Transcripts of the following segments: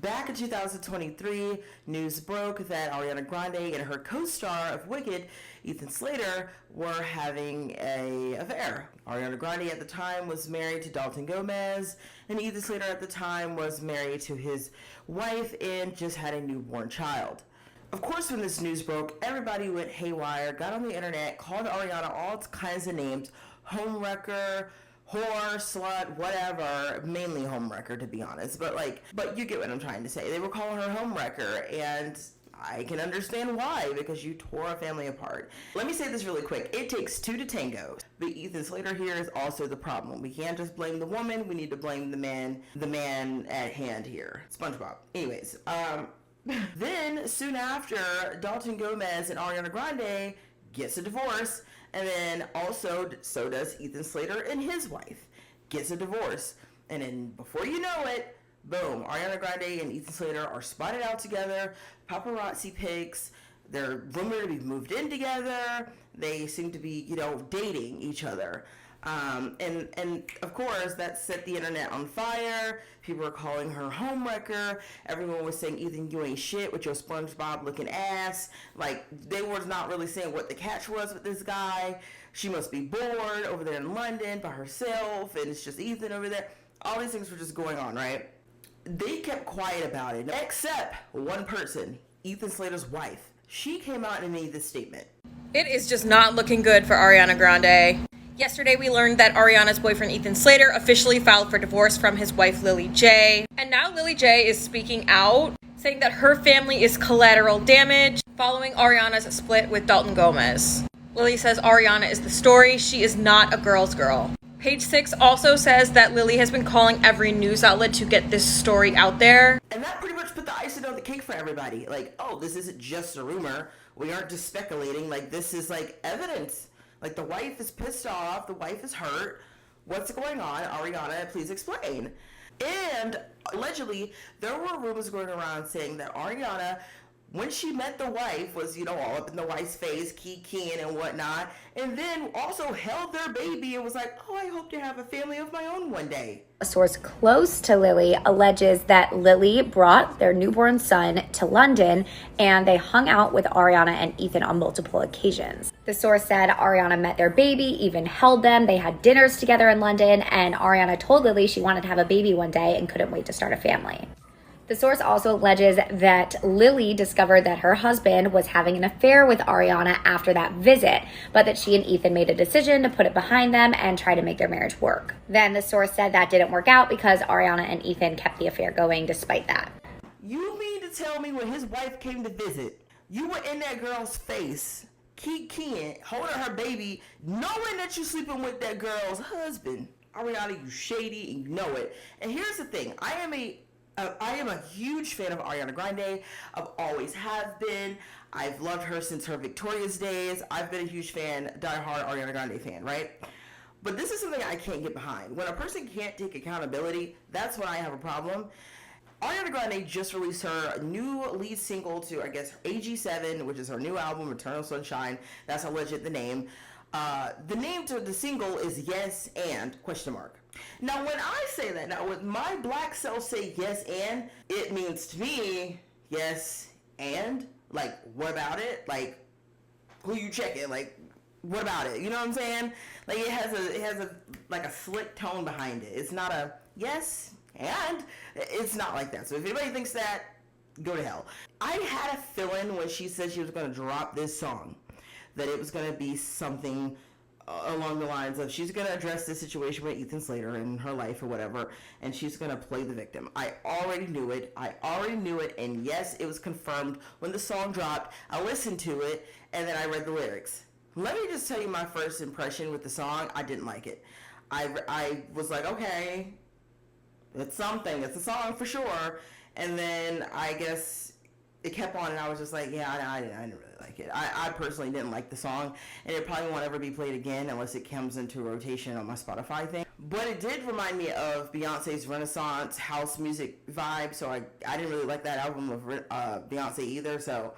Back in 2023, news broke that Ariana Grande and her co-star of Wicked, Ethan Slater, were having an affair. Ariana Grande at the time was married to Dalton Gomez, and Ethan Slater at the time was married to his wife and just had a newborn child. Of course, when this news broke, everybody went haywire, got on the internet, called Ariana all kinds of names, homewrecker, whore, slut, whatever, mainly homewrecker to be honest, but you get what I'm trying to say. They were calling her homewrecker, and I can understand why, because you tore a family apart. Let me say this really quick. It takes two to tango. But Ethan Slater here is also the problem. We can't just blame the woman, we need to blame the man at hand here. SpongeBob. Anyways, then soon after, Dalton Gomez and Ariana Grande gets a divorce. And then also, so does Ethan Slater and his wife. Gets a divorce. And then before you know it, boom, Ariana Grande and Ethan Slater are spotted out together. Paparazzi pics. They're rumored to be moved in together. They seem to be, dating each other. And of course, that set the internet on fire. People were calling her homewrecker. Everyone was saying, Ethan, you ain't shit with your SpongeBob looking ass. Like, they were not really saying what the catch was with this guy. She must be bored over there in London by herself, and it's just Ethan over there. All these things were just going on, right? They kept quiet about it, except one person, Ethan Slater's wife. She came out and made this statement. It is just not looking good for Ariana Grande. Yesterday, we learned that Ariana's boyfriend, Ethan Slater, officially filed for divorce from his wife, Lily J. And now Lily J is speaking out, saying that her family is collateral damage following Ariana's split with Dalton Gomez. Lily says Ariana is the story. She is not a girl's girl. Page 6 also says that Lily has been calling every news outlet to get this story out there. And that pretty much put the icing on the cake for everybody. Like, oh, this isn't just a rumor. We aren't just speculating. Like, this is, evidence. Like, the wife is pissed off. The wife is hurt. What's going on? Ariana, please explain. And allegedly, there were rumors going around saying that Ariana, when she met the wife, was, all up in the wife's face, keying and whatnot, and then also held their baby and was like, oh, I hope to have a family of my own one day. A source close to Lily alleges that Lily brought their newborn son to London and they hung out with Ariana and Ethan on multiple occasions. The source said Ariana met their baby, even held them. They had dinners together in London, and Ariana told Lily she wanted to have a baby one day and couldn't wait to start a family. The source also alleges that Lily discovered that her husband was having an affair with Ariana after that visit, but that she and Ethan made a decision to put it behind them and try to make their marriage work. Then the source said that didn't work out because Ariana and Ethan kept the affair going despite that. You mean to tell me when his wife came to visit, you were in that girl's face, keying, holding her baby, knowing that you're sleeping with that girl's husband? Ariana, you shady, and you know it. And here's the thing, I am a huge fan of Ariana Grande. I've always have been. I've loved her since her Victoria's days. I've been a huge fan, diehard Ariana Grande fan, right? But this is something I can't get behind. When a person can't take accountability, that's when I have a problem. Ariana Grande just released her new lead single to, I guess, AG7, which is her new album, Eternal Sunshine. That's how legit the name. The name to the single is Yes and ? Now, when I say that, now with my black self say yes and, it means to me, yes and, what about it? Who you checking? What about it? You know what I'm saying? It has a slick tone behind it. It's not a yes and, it's not like that. So if anybody thinks that, go to hell. I had a feeling when she said she was going to drop this song that it was going to be something along the lines of she's going to address this situation with Ethan Slater in her life or whatever, and she's going to play the victim. I already knew it, and yes, it was confirmed when the song dropped. I listened to it, and then I read the lyrics. Let me just tell you my first impression with the song. I didn't like it. I was like, okay, it's something. It's a song for sure. And then I guess it kept on, and I was just like, yeah, I didn't really like it. I personally didn't like the song, and it probably won't ever be played again unless it comes into rotation on my Spotify thing. But it did remind me of Beyonce's Renaissance house music vibe, so I didn't really like that album of Beyonce either, so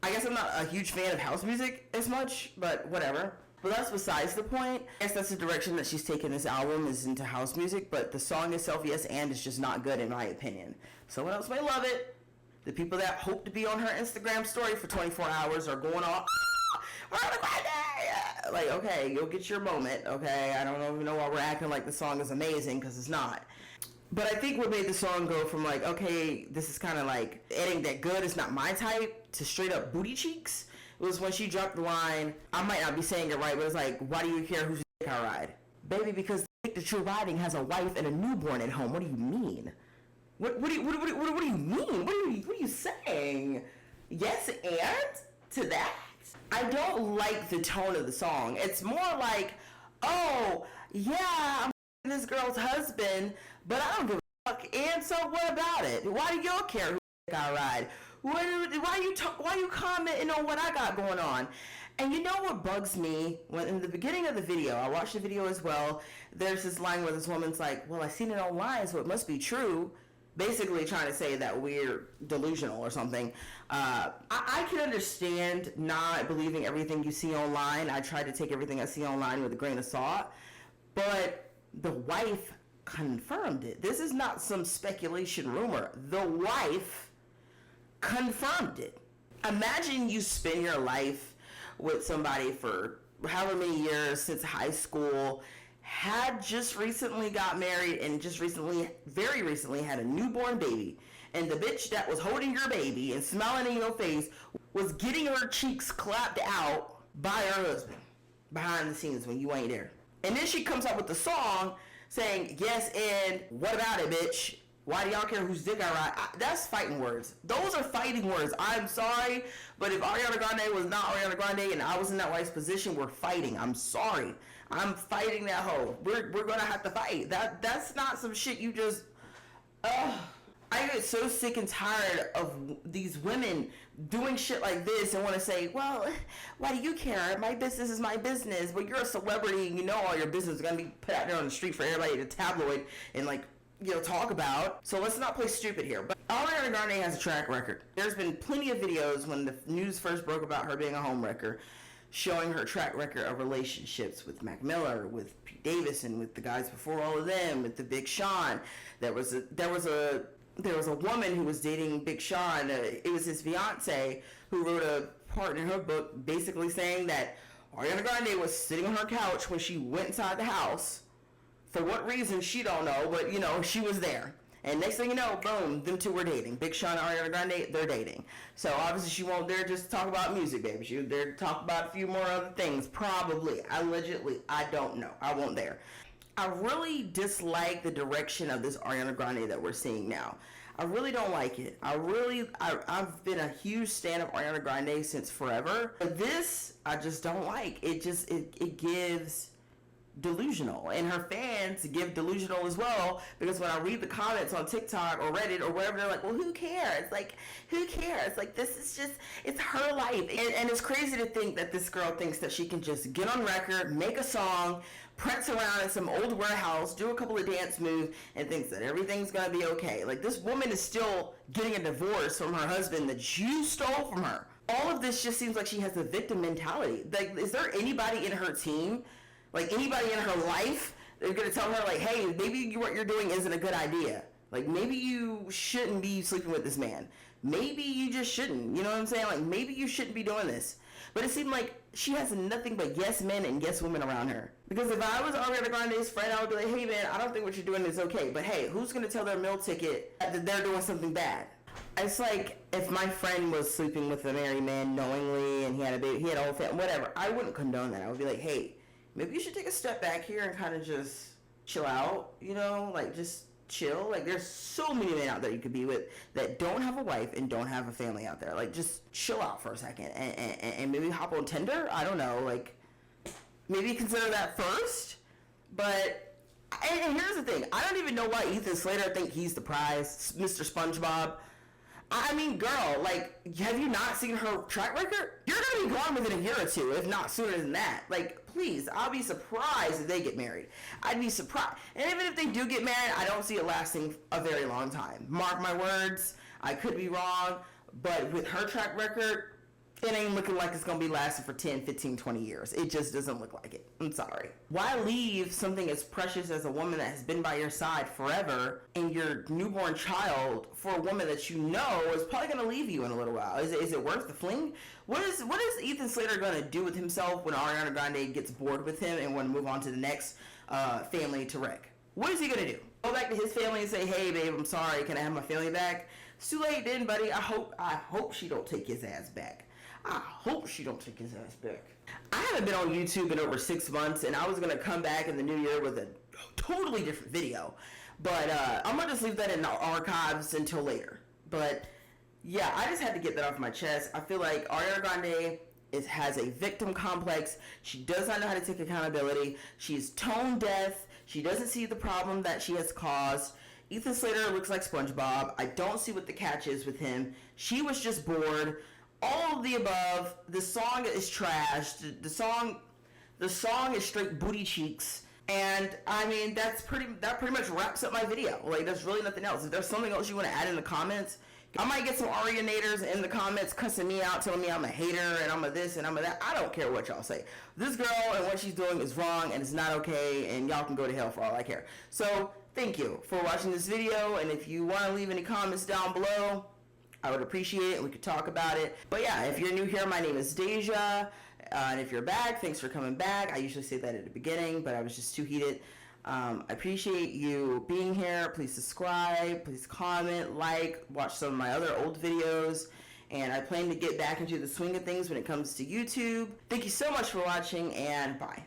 I guess I'm not a huge fan of house music as much, but whatever. But that's besides the point. I guess that's the direction that she's taken this album, is into house music, but the song itself, yes, and is just not good in my opinion. Someone else may love it. The people that hope to be on her Instagram story for 24 hours are going off, Ariana Grande! Like, okay, you'll get your moment, okay? I don't even know why we're acting like the song is amazing, because it's not. But I think what made the song go from like, okay, this is kind of like, it ain't that good, it's not my type, to straight up booty cheeks, was when she dropped the line, I might not be saying it right, but it's like, why do you care whose dick I ride? Baby, because the dick that you're riding has a wife and a newborn at home. What do you mean? What do you mean? What are you saying? Yes, and to that? I don't like the tone of the song. It's more like, oh, yeah, I'm this girl's husband, but I don't give a fuck. And so what about it? Why do y'all care who I ride? Why you commenting on what I got going on? And you know what bugs me? When in the beginning of the video, I watched the video as well, there's this line where this woman's like, well, I seen it online, so it must be true. Basically trying to say that we're delusional or something. I can understand not believing everything you see online. I try to take everything I see online with a grain of salt. But the wife confirmed it. This is not some speculation rumor. The wife confirmed it. Imagine you spend your life with somebody for however many years since high school, had just recently got married, and just recently, very recently, had a newborn baby, and the bitch that was holding your baby and smiling in your face was getting her cheeks clapped out by her husband behind the scenes when you ain't there. And then she comes up with the song saying, yes, and what about it, bitch? Why do y'all care whose dick I ride? That's fighting words. Those are fighting words. I'm sorry, but if Ariana Grande was not Ariana Grande and I was in that wife's position, we're fighting. I'm sorry. I'm fighting that hoe. We're gonna have to fight. That's not some shit you just. I get so sick and tired of these women doing shit like this and want to say, well, why do you care? My business is my business. But you're a celebrity and you know all your business is gonna be put out there on the street for everybody to tabloid and like, you know, talk about. So let's not play stupid here. But Ariana Grande has a track record. There's been plenty of videos when the news first broke about her being a homewrecker, showing her track record of relationships with Mac Miller, with Pete Davidson, with the guys before all of them, with the Big Sean. There was a woman who was dating Big Sean. It was his fiance who wrote a part in her book basically saying that Ariana Grande was sitting on her couch when she went inside the house. For what reason, she don't know, but, you know, she was there. And next thing you know, boom, them two were dating. Big Sean and Ariana Grande, they're dating. So obviously she won't dare just talk about music, baby. She dare talk about a few more other things, probably. Allegedly, I don't know. I won't dare. I really dislike the direction of this Ariana Grande that we're seeing now. I really don't like it. I've been a huge stan of Ariana Grande since forever. But this, I just don't like. It gives delusional, and her fans give delusional as well, because when I read the comments on TikTok or Reddit or wherever, they're like, well, who cares? Like, who cares? Like, this is just, it's her life. And it's crazy to think that this girl thinks that she can just get on record, make a song, prance around in some old warehouse, do a couple of dance moves, and thinks that everything's gonna be okay. Like, this woman is still getting a divorce from her husband that you stole from her. All of this just seems like she has a victim mentality. Like, is there anybody in her team, like anybody in her life, they're gonna tell her like, hey, maybe what you're doing isn't a good idea. Like, maybe you shouldn't be sleeping with this man. Maybe you just shouldn't. You know what I'm saying? Like, maybe you shouldn't be doing this. But it seemed like she has nothing but yes men and yes women around her. Because if I was Ariana Grande's friend, I would be like, hey man, I don't think what you're doing is okay. But hey, who's gonna tell their meal ticket that they're doing something bad? It's like if my friend was sleeping with a married man knowingly and he had a baby, he had a whole family, whatever. I wouldn't condone that. I would be like, hey, maybe you should take a step back here and kind of just chill out, you know, like just chill. Like, there's so many men out there you could be with that don't have a wife and don't have a family out there. Like, just chill out for a second and maybe hop on Tinder. I don't know, like, maybe consider that first. But, and here's the thing, I don't even know why Ethan Slater think he's the prize, Mr. SpongeBob. I mean, girl, like, have you not seen her track record? You're gonna be gone within a year or two, if not sooner than that. Like, please, I'll be surprised if they get married. I'd be surprised. And even if they do get married, I don't see it lasting a very long time. Mark my words, I could be wrong, but with her track record, It ain't looking like it's gonna be lasting for 10, 15, 20 years. It just doesn't look like it. I'm sorry. Why leave something as precious as a woman that has been by your side forever and your newborn child for a woman that you know is probably gonna leave you in a little while? Is it worth the fling? What is Ethan Slater gonna do with himself when Ariana Grande gets bored with him and want to move on to the next family to wreck? What is he gonna do? Go back to his family and say, "Hey, babe, I'm sorry. Can I have my family back?" It's too late, then, buddy. I hope she don't take his ass back. I hope she don't take his ass back. I haven't been on YouTube in over 6 months, and I was gonna come back in the new year with a totally different video, but I'm gonna just leave that in the archives until later. But yeah, I just had to get that off my chest. I feel like Ariana Grande has a victim complex. She does not know how to take accountability. She's tone deaf. She doesn't see the problem that she has caused. Ethan Slater looks like SpongeBob. I don't see what the catch is with him. She was just bored. All of the above. The song is trash. The song is straight booty cheeks. And I mean, that pretty much wraps up my video. Like, there's really nothing else. If there's something else you want to add in the comments, I might get some Arianators in the comments cussing me out, telling me I'm a hater and I'm a this and I'm a that. I don't care what y'all say. This girl and what she's doing is wrong and it's not okay, and y'all can go to hell for all I care. So thank you for watching this video, and if you want to leave any comments down below, I would appreciate it. We could talk about it. But yeah, if you're new here, my name is Deja. And if you're back, thanks for coming back. I usually say that at the beginning, but I was just too heated. I appreciate you being here. Please subscribe. Please comment, like, watch some of my other old videos. And I plan to get back into the swing of things when it comes to YouTube. Thank you so much for watching, and bye.